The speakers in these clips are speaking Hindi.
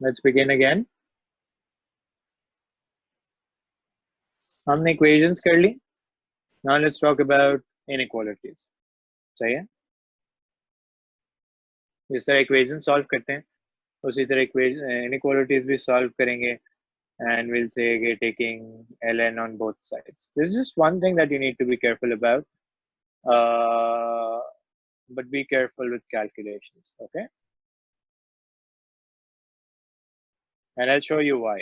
Let's begin again. हमने equations कर ली. Now let's talk about inequalities. सही है? जिस तरह equations solve करते हैं उसी तरह inequalities भी solve करेंगे, and we'll say taking ln on both sides. There's just one thing that you need to be careful about, but be careful with calculations, okay? And I'll show you why.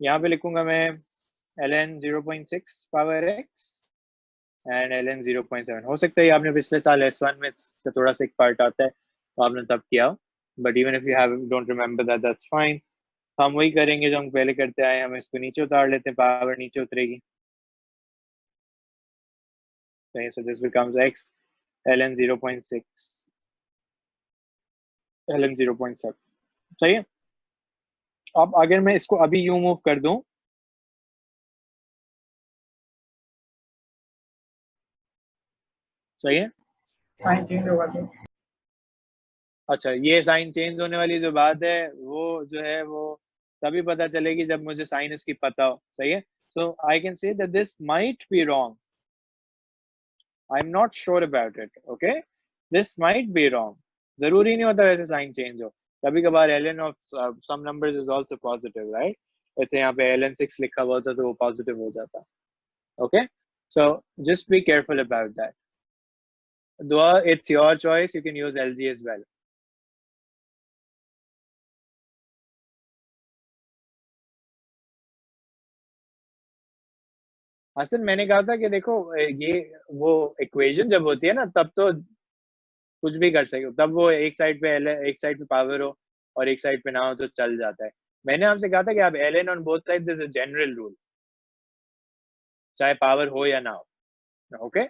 यहाँ पे लिखूंगा मैं ln 0.6 power x and ln 0.7. हो सकता है आपने पिछले साल S1 में से थोड़ा सा एक पार्ट आता है तो आपने तब किया, but even if you don't remember that, that's fine. हम वही करेंगे जो हम पहले करते आए. हम इसको नीचे उतार लेते हैं, पावर नीचे उतरेगी. So this becomes x ln 0.6 ln 0.7. सही है? अब अगर मैं इसको अभी यूं मूव कर दूं, सही है? साइन चेंज होगा तो अच्छा, ये साइन चेंज होने वाली जो बात है वो जो है वो तभी पता चलेगी जब मुझे साइन इसकी पता हो. सही है? So I can say that this might be wrong. I'm not sure about it. Okay, this might be wrong. जरूरी नहीं होता वैसे साइन चेंज हो. कभी कभार ln of some numbers is also positive, right? जैसे यहाँ पे ln 6 लिखा हुआ था तो वो पॉजिटिव हो जाता. Okay, so just be careful about that. Though it's your choice, you can use LG as well. असल मैंने कहा था कि देखो ये वो इक्वेशन जब होती है ना तब तो कुछ भी कर सकते हो. तब वो एक साइड पे पावर हो और एक साइड पे ना हो तो चल जाता है. मैंने आपसे कहा था कि आप ln on both sides is a general rule, चाहे पावर हो या ना हो. Okay,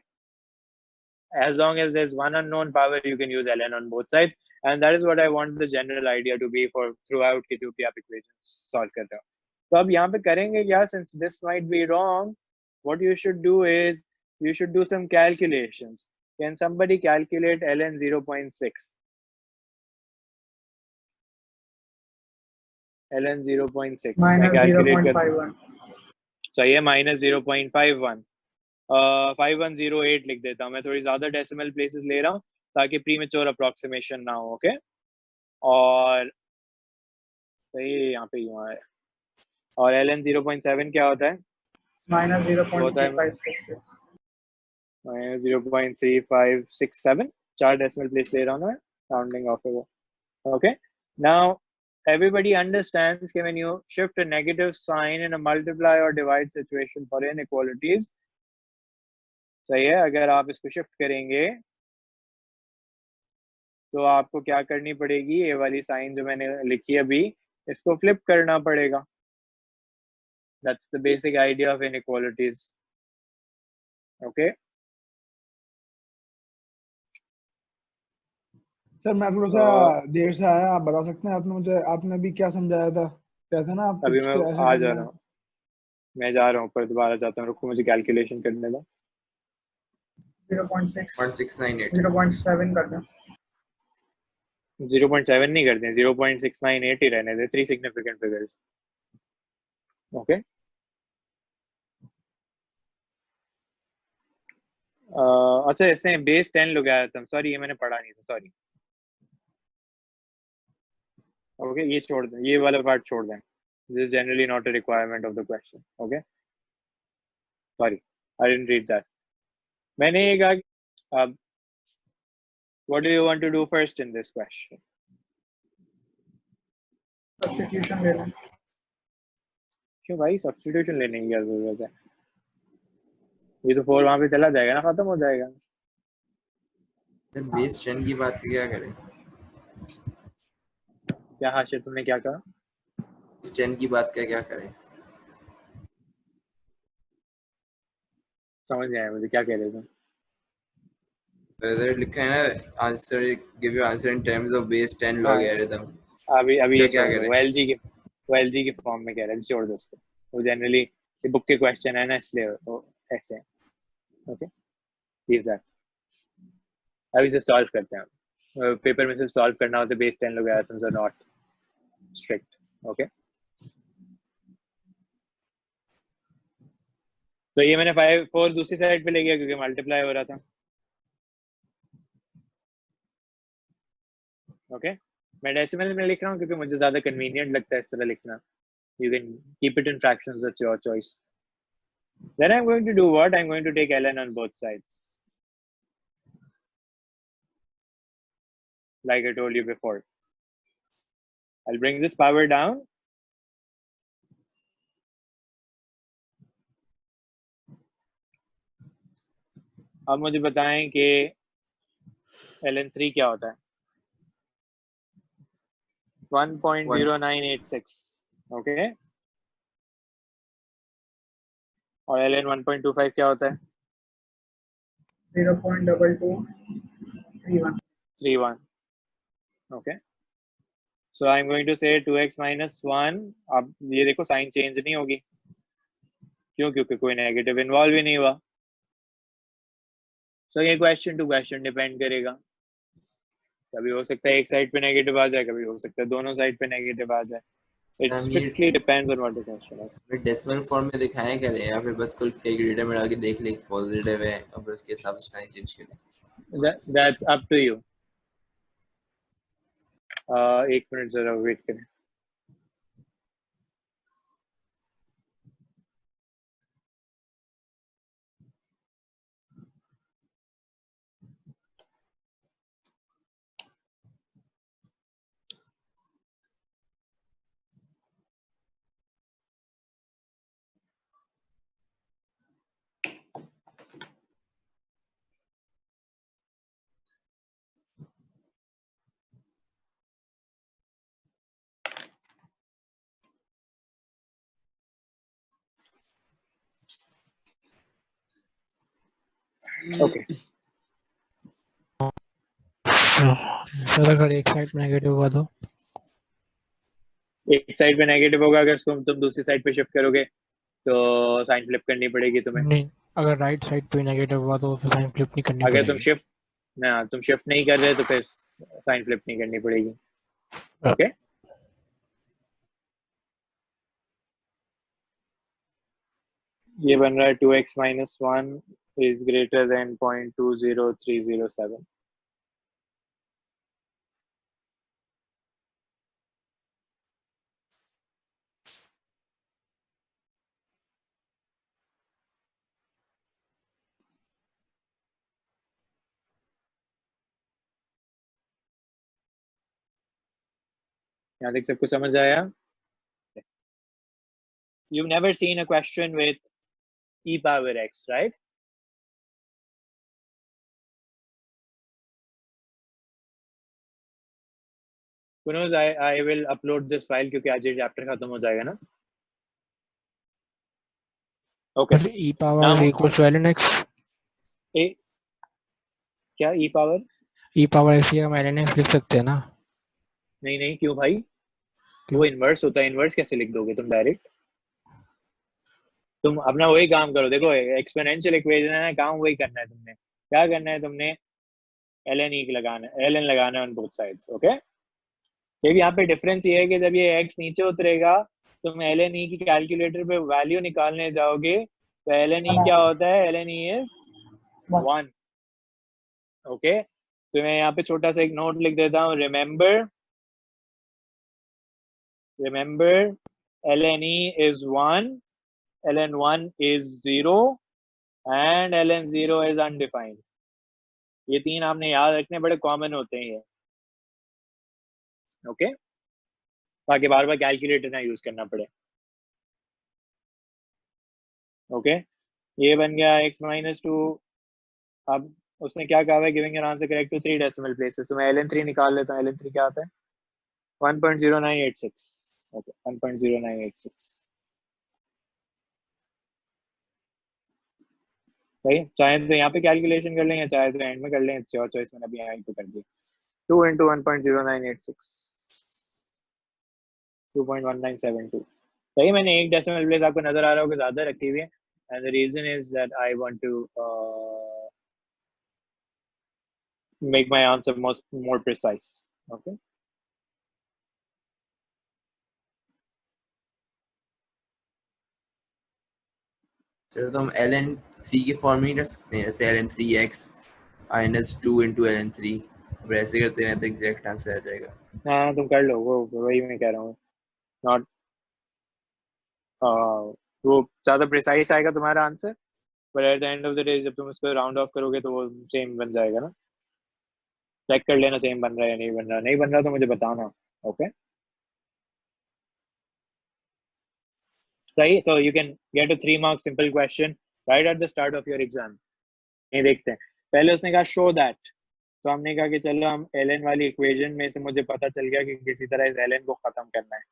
as long as there's one unknown power you can use ln on both sides, and that is what I want the general idea to be for throughout कि जो भी आप equations solve कर रहे हो. तो अब यहाँ पे करेंगे क्या, since this might be wrong, what you should do is you should do some calculations. Can somebody calculate ln 0.6? ln 0.6 minus 0.51. सही है, minus 0.51. 5108 लिख देता हूँ मैं. थोड़ी ज्यादा डेसिमल प्लेसेस ले रहा हूँ ताकि प्रीमेच्योर अप्रोक्सीमेशन ना हो. ओके, और सही है, यहाँ पे यूँ है. और ln 0.7 क्या होता है? minus 0.3566. minus 0.3567. 4 डेसिमल प्लेस ले रहा हूँ मैं, राउंडिंग ऑफ है वो. Okay, now everybody understands that when you shift a negative sign in a multiply or divide situation for inequalities, सही है, अगर आप इसको शिफ्ट करेंगे तो आपको क्या करनी पड़ेगी, ये वाली साइन जो मैंने लिखी अभी इसको फ्लिप करना पड़ेगा. That's the basic idea of inequalities. Okay. Sir मैं थोड़ा सा देर से आया, आप बता सकते हैं आपने अभी क्या समझाया था? कहते ना आप अभी कुछ मैं ऐसे आ जा रहा हूँ, मैं जा रहा हूँ पर दोबारा जाता हूँ. रुको मुझे कैलकुलेशन करने दो. 0.6 0.7 कर दें. 0.7 नहीं करते हैं, 0.698 ही रहने दे. 3 significant figures. ओके, अच्छा इसने बेस 10 लगाया था. सॉरी, ये मैंने पढ़ा नहीं था, सॉरी. ओके, ये छोड़ दें, ये वाला पार्ट छोड़ दें. This is generally not a requirement of the question. Okay, sorry, I didn't read that. मैंने ये कहा अब what do you want to do first in this question? Substitution ले लें. क्यों भाई, सब्स्टिट्यूशन लेने की क्या जरूरत है? ये तो 4 वहां पे चला जाएगा ना, खत्म हो जाएगा. बेस 10 की बात क्या करें? क्या हाशिर, तुमने क्या कहा? 10 की बात क्या करें? समझ नहीं आया मुझे, क्या कह रहे थे? इधर लिखा है ना, answer give you answer in terms of base 10 logarithm. अभी ये क्या छोड़ दो. वो एलजी के फॉर्म में कह रहा है, छोड़ दो उसको. वो जनरली ये बुक के क्वेश्चन है ना, इसलिए वो ऐसे है. Okay, leave that. अभी से सॉल्व करते हैं, पेपर में सिर्फ सॉल्व करना होता है, base 10 logarithms are not strict. Okay तो ये मैंने 4 दूसरी साइड पे ले गया क्योंकि मल्टीप्लाई हो रहा था. ओके मैं डेसिमल में लिख रहा हूँ क्योंकि मुझे ज्यादा कन्वीनियंट लगता है इस तरह लिखना. You can keep it in fractions, that's your choice. Then I'm going to do what? I'm going to take ln on both sides, like I told you before. I'll bring this power down. अब मुझे बताएं कि ln3 क्या होता है. 1.0986. ओके और ln 1.25 क्या होता है? 0.2231. 31. Okay so I'm going to say 2x minus 1. अब ये देखो साइन चेंज नहीं होगी. क्यों? क्योंकि कोई नेगेटिव इन्वॉल्व ही नहीं हुआ. सो ये क्वेश्चन टू क्वेश्चन डिपेंड करेगा. कभी हो सकता है एक साइड पे नेगेटिव आ जाए, कभी हो सकता है दोनों साइड पे नेगेटिव आ जाए. It strictly depends on what the question is. फिर डेसिमल फॉर्म में दिखाएं क्या या फिर बस कुल कैलकुलेटर में डाल के देख ले पॉजिटिव है और फिर उसके हिसाब से साइन चेंज कर ले. That's up to you. एक मिनट जरा वेट करें. ओके सर अगर एक साइड में नेगेटिव हुआ तो एक साइड पे नेगेटिव होगा, अगर तुम दूसरी साइड पे शिफ्ट करोगे तो साइन फ्लिप करनी पड़ेगी तुम्हें. नहीं, अगर राइट साइड पे नेगेटिव हुआ तो फिर साइन फ्लिप नहीं करनी अगर पड़ेगी. तुम शिफ्ट नहीं कर रहे तो फिर साइन फ्लिप नहीं करनी पड़ेगी. ओके ये बन रहा है 2x minus 1 is greater than 0.20307. यहाँ तक सबको समझ आया? You've never seen a question with e power x, right? Kunoz, I will upload this file क्योंकि आज ये चैप्टर खत्म हो जाएगा ना. Okay. e power is equals to ln x. क्या e power? e power x हम ln x लिख सकते हैं ना? नहीं क्यों भाई? क्यों? वो इनवर्स होता है. इनवर्स कैसे लिख दोगे तुम डायरेक्ट? तुम अपना वही काम करो. देखो एक्सपोनेंशियल इक्वेशन है, काम वही करना है तुमने. क्या करना है तुमने? ln लगाना है ऑन बोथ साइड्स. ओके सिर्फ यहाँ पे डिफरेंस ये है कि जब ये x नीचे उतरेगा तुम ln की कैलकुलेटर पे वैल्यू निकालने जाओगे तो ln क्या होता है? ln is 1. ओके तो मैं यहाँ पे छोटा सा एक नोट लिख देता हूँ. Remember ln is 1, ln 1 is 0 and ln 0 is undefined. ये तीन आपने याद रखने, बड़े कॉमन होते हैं ये. ओके ताकि बार बार कैलकुलेटर ना यूज करना पड़े. ओके ये बन गया x minus 2. अब उसने क्या कहा है? Giving your answer correct to 3 decimal places. तो मैं ln3 निकाल लेता हूँ. ln3 क्या आता है? 1.0986. ओके 1.0986. सही. चाहे तो यहाँ पे कैलकुलेशन कर लें या चाहे तो एंड में कर लें. चॉइस मैंने अभी यहाँ पे कर दी. 2 into 1.0986 2.1972. सही. मैंने एक डेसिमल प्लेस आपको नजर आ रहा होगा ज्यादा रखी हुई है. And the reason is that I want to make my answer more precise. Okay. चलो तो हम ln3 के फॉर्म में ही रख सकते हैं, जैसे ln3x -2 × ln3, अब ऐसे करते हैं तो एग्जैक्ट आंसर आ जाएगा। हाँ तुम कर लो, वो वही मैं कह रहा हूँ। नॉट वो ज़्यादा प्रिसाइज आएगा तुम्हारा answer, but at the end of the day जब तुम उसको राउंड ऑफ करोगे तो वो सेम बन जाएगा ना। चेक कर लेना सेम बन रहा है या नहीं बन रहा। नहीं बन रहा तो मुझे बताना। ओके सही। So you can get a 3 mark simple question right at the start of your exam. ये देखते हैं। पहले उसने कहा शो दैट, तो हमने कहा कि चलो हम एल वाली इक्वेशन में से मुझे पता चल गया कि किसी तरह इस एल को खत्म करना है।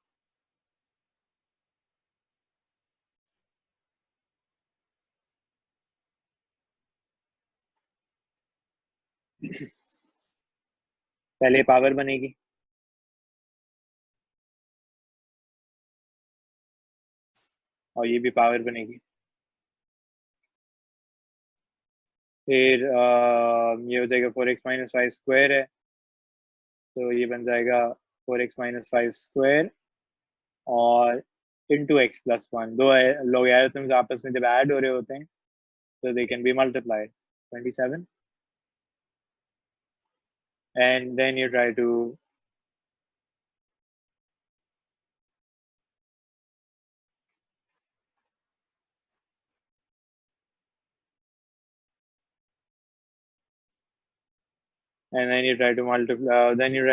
पहले पावर बनेगी, और ये भी पावर बनेगी। फिर ये हो जाएगा 4x - 5 स्क्वायर है, तो ये बन जाएगा 4x - 5 स्क्वायर और इंटू x+1। दो लॉगरिथम्स आपस में जब ऐड हो रहे होते हैं तो they can be multiplied 27, and then you try to then you try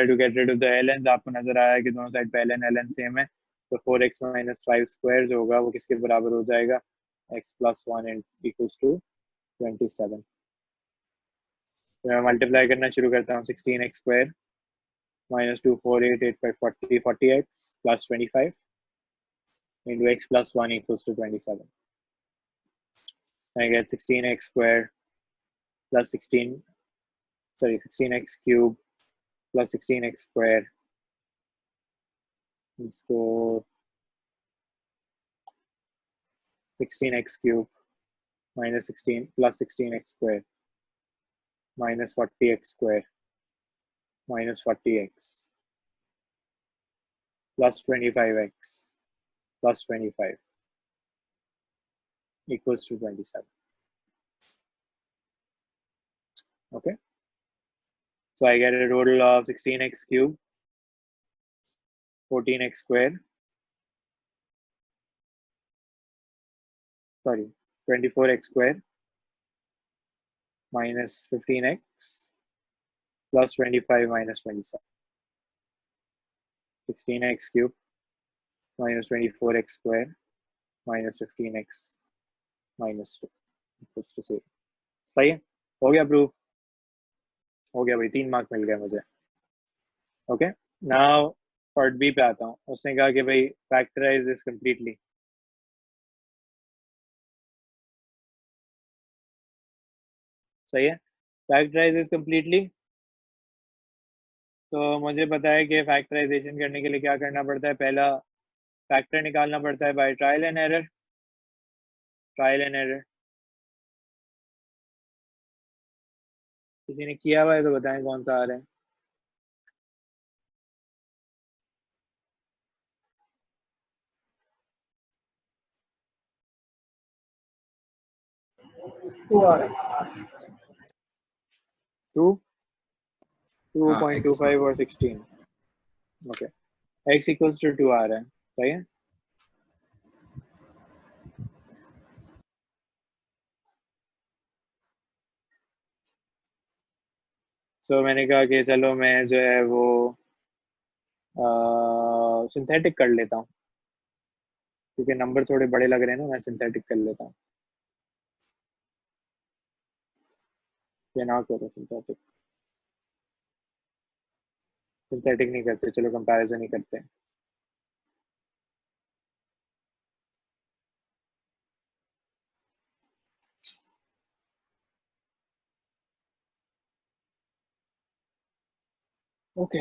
to get rid of the ln। आपको नजर आया कि दोनों साइड पे ln सेम है, तो 4x - 5 स्क्वायर जो होगा वो किसके बराबर हो जाएगा, x+1 equals to 27। तो मैं मल्टीप्लाई करना शुरू करता हूँ। 16x square -2 4 8 8 5 40 40x plus 25 into x+1 equals to 27। I get 16x squared plus 16x cube plus 16x squared, इसको 16x cube minus 16 plus 16x squared minus 40x squared minus 40x plus 25x plus 25 equals to 27। Okay, so I get a total of 16x cube, 14x squared, sorry 24x squared minus 15x plus 25 minus 27। 16x cube minus 24x squared minus 15x minus 2 equals to 0। सही है, हो गया प्रूफ, हो गया भाई, 3 मार्क मिल गया मुझे। ओके नाउ पार्ट बी पे आता हूँ। उसने कहा कि भाई फैक्टराइज दिस कंप्लीटली। सही है, फैक्टराइज दिस कंप्लीटली। तो मुझे पता है कि फैक्टराइजेशन करने के लिए क्या करना पड़ता है। पहला फैक्टर निकालना पड़ता है by trial and error. Trial and error किसी ने किया हुआ है तो बताएं कौन सा आ रहा है। टू 2.25 और 16। ओके x इक्वल्स टू 2 आ रहा है। सही है, सो मैंने कहा कि चलो मैं जो है वो सिंथेटिक कर लेता हूँ, क्योंकि नंबर थोड़े बड़े लग रहे हैं ना। मैं सिंथेटिक कर लेता हूँ, ये ना करो सिंथेटिक। सिंथेटिक नहीं करते, चलो कंपैरिजन ही करते हैं। Okay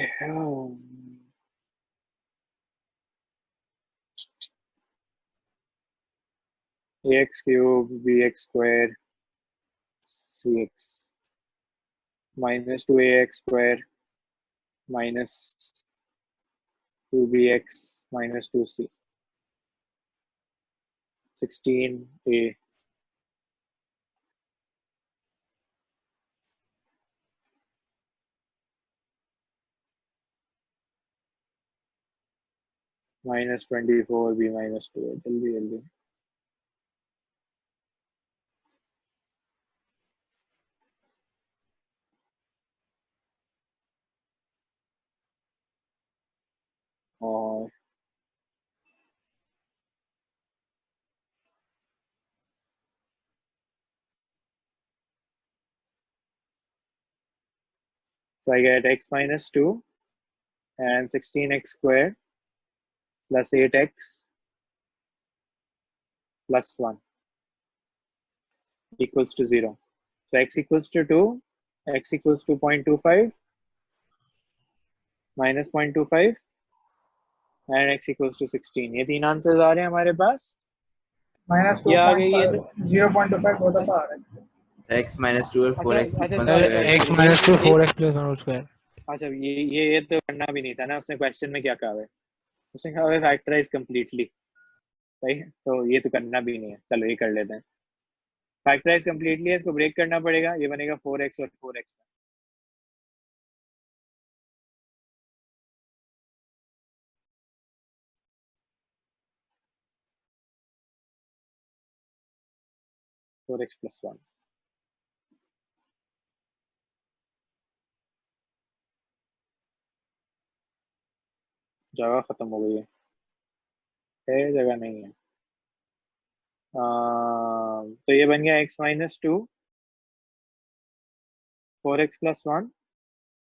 ax cube bx square cx minus 2ax square minus 2bx minus 2c 16a minus 24b minus 2a जल्दी जल्दी और so I get x minus 2 and 16x square plus 8x plus 1 equals to 0. So x equals to 2, x equals to 0.25 minus 0.25 and x equals to 16. ये तीन आंसर्स आ रहे हैं हमारे पास. माइनस ये आ गई ये 0.25 होता था आ रहा है. x minus 2 और 4x plus 1 sir square. x minus 2 4x plus 1 square. अच्छा ये तो करना भी नहीं था ना. उसने क्वेश्चन में क्या कहा है? उसने कहा है फैक्टराइज कंप्लीटली. सही है, तो ये तो करना भी नहीं है. चलो ये कर लेते हैं. फैक्टराइज कंप्लीटली है, इसको ब्रेक करना पड़ेगा. ये बनेगा 4x और 4x. फोर एक्स प्लस 1 जगह खत्म हो गई है जगह नहीं है. तो ये बन गया x minus 2 4x plus 1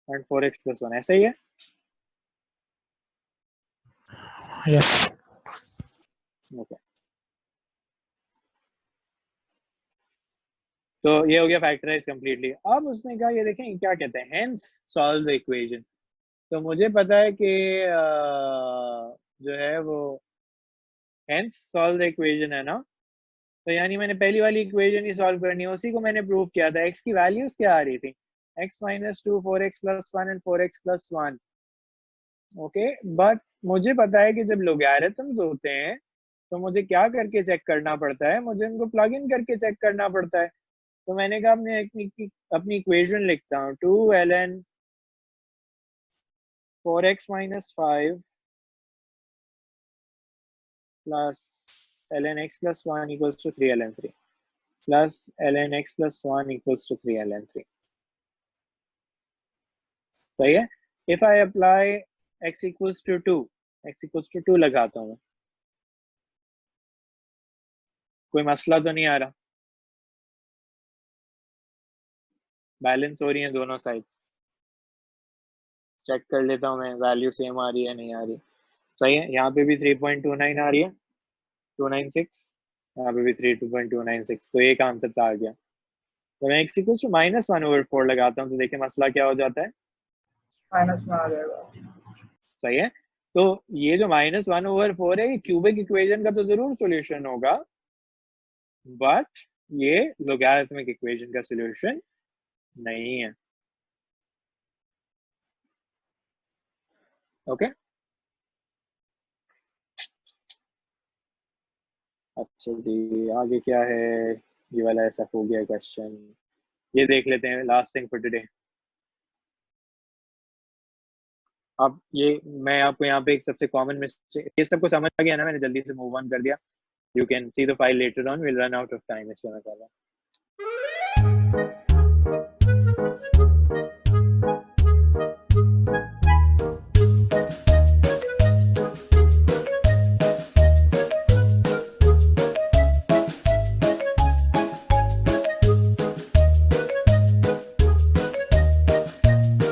and 4x plus 1. ऐसा ही है. Yes. ओके तो ये हो गया फैक्टराइज कंप्लीटली. अब उसने कहा ये देखें क्या कहते हैं, हेंस सॉल्व द इक्वेशन. तो मुझे पता है कि जो है वो हेंस सॉल्व द इक्वेशन है ना. तो यानी मैंने पहली वाली इक्वेशन ही सॉल्व करनी है. उसी को मैंने प्रूव किया था. x की वैल्यूज क्या आ रही थी? x minus 2 4x plus 1 and 4x plus 1. Okay but मुझे पता है कि जब लोगैरिथम्स होते हैं तो मुझे क्या करके चेक करना पड़ता है? मुझे उनको प्लग इन करके चेक करना पड़ता है. तो मैंने कहा अपनी इक्वेशन लिखता हूँ. 2ln 4x minus 5 plus ln x plus 1 equals to 3ln 3 plus ln x plus 1 equals to 3ln 3. सही है. If I apply x equals to 2 लगाता हूँ. कोई मसला तो नहीं आ रहा? बैलेंस हो रही है दोनों साइड्स. चेक कर लेता हूँ मैं वैल्यू सेम आ रही है नहीं आ रही. सही है. यहाँ पे भी 3.29 आ रही है 296. यहाँ पे भी 3.296. तो एक आंसर तो आ गया. तो मैं x इक्वल्स टू माइनस 1/4 लगाता हूँ तो देखिए मसला क्या हो जाता है. माइनस में आ जाएगा. सही है. तो ये जो -1/4 है ये क्यूबिक इक्वेशन का तो जरूर सॉल्यूशन होगा बट ये लोगैरिथमिक इक्वेशन का सॉल्यूशन नहीं है. ओके अच्छा जी आगे क्या है. ये वाला ऐसा हो गया क्वेश्चन. ये देख लेते हैं लास्ट थिंग फॉर टुडे. अब ये मैं आपको यहाँ पे एक सबसे कॉमन मिस्टेक, ये सबको समझ आ गया ना. मैंने जल्दी से मूव ऑन कर दिया. You can see the file later on. Will run out of time इसलिए मैं कह रहा हूँ.